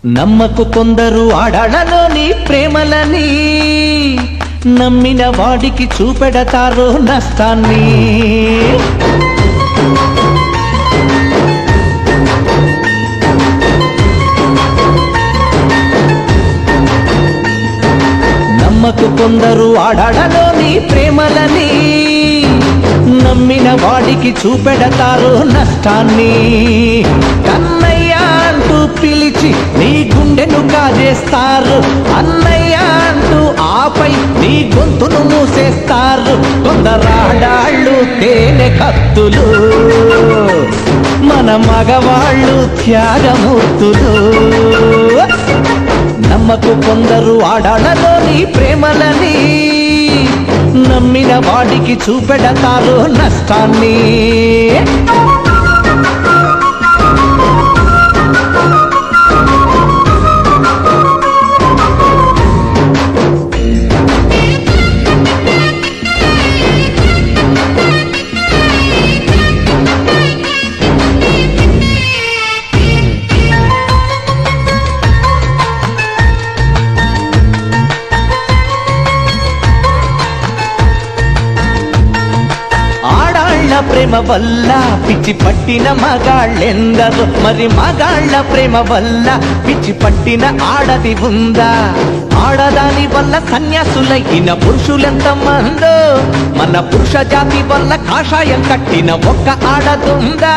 నమ్మకు కొందరు ఆడాళ్ళలోని ప్రేమలని, నమ్మిన వాడికి చూపెడతారు నష్టాన్ని. నమ్మకు కొందరు ఆడాళ్ళలోని ప్రేమలని, నమ్మిన వాడికి చూపెడతారు నష్టాన్ని. కన్నయ్య అంటూ పిలిచి నీ గుండెను కాజేస్తారు, అన్నయ్య అంటూ ఆపై నీ గొంతును మూసేస్తారు. కొందరాడాళ్ళు తేనె కత్తులు, మన మగవాళ్ళు త్యాగమూర్తులు. నమ్మకు కొందరు ఆడాళ్ళలోని ప్రేమలని, నమ్మిన వాడికి చూపెడతారు నష్టాన్ని. ప్రేమ వల్ల పిచ్చి పట్టిన మగాళ్ళెందరో, మరి మగాళ్ళ ప్రేమ వల్ల పిచ్చి పట్టిన ఆడది ఉందా? ఆడదాని వల్ల సన్యాసులైన పురుషులెంత మందో, మన పురుష జాతి వల్ల కాషాయం కట్టిన ఒక్క ఆడదుందా?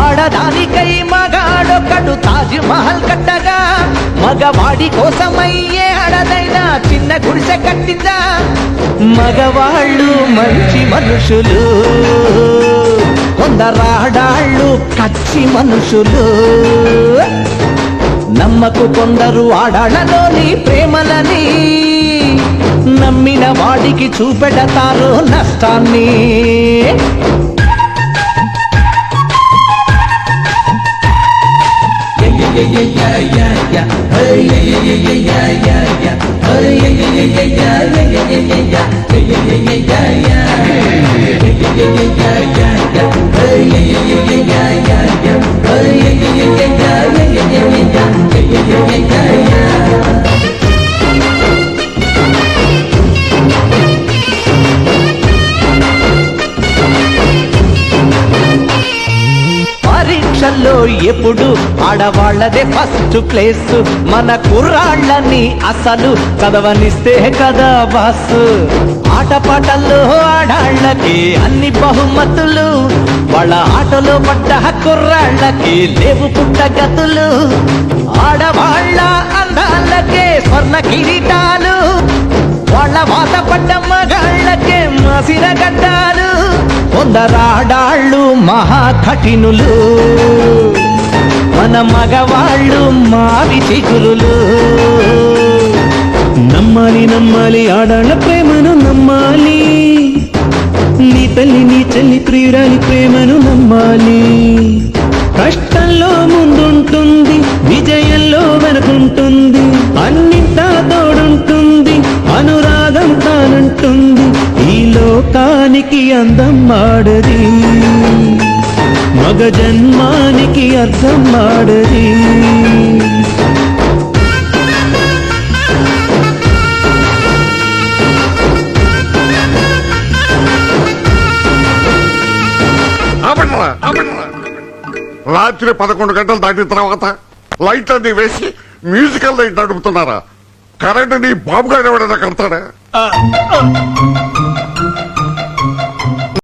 ఆడదానికై మగాడొకడు తాజ్ మహల్ కట్టగా, మగవాడి కోసమయ్యే ఆడదైనా చిన్న గుడిసె కట్టిందా? మగవాళ్ళు మంచి మనుషులు, కొందరాడాళ్ళు కచ్చి మనుషులు. నమ్మకు కొందరు ఆడాళ్ళలోని ప్రేమలని, నమ్మిన వాడికి చూపెడతారు నష్టాన్ని. పరీక్షల్లో ఎప్పుడు ఆడవాళ్లదే ఫస్ట్ ప్లేస్, మన కుర్రాళ్ళని అసలు చదవనిస్తే కదా బాసు. ఆటపాటల్లో ఆడాళ్ళకి అన్ని బహుమతులు, వాళ్ళ ఆటలో పడ్డ కుర్రాళ్ళకి లేవు పుట్టగతులు. ఆడవాళ్ళ అందాలకే స్వర్ణ కిరీటాలు, వాళ్ళ వాత పడ్డ మగాళ్ళకే మాసిన గడ్డాలు. కొందరాడాళ్ళు మహా కఠినులు, మన మగవాళ్ళు మావి చిగురులు. నమ్మాలి నమ్మాలి ఆడాళ్ళ ప్రేమను నమ్మాలి, నీ తల్లి నీ చెల్లి ప్రియురాలి ప్రేమను నమ్మాలి. కష్టంలో ముందుంటుంది, విజయంలో వెనుకుంటుంది, అన్నింటా తోడుంటుంది, అనురాగం తానంటుంది. ఈ లోకానికి అందం ఆడది, మగ జన్మానికి అర్థం ఆడది. రాత్రి 11 గంటలు దాటిన తర్వాత లైట్లన్నీ వేసి మ్యూజికల్ లైట్ నడుపుతున్నారా? కరెంట్ నీ బాబు గారు ఎవడైనా కడతాడా?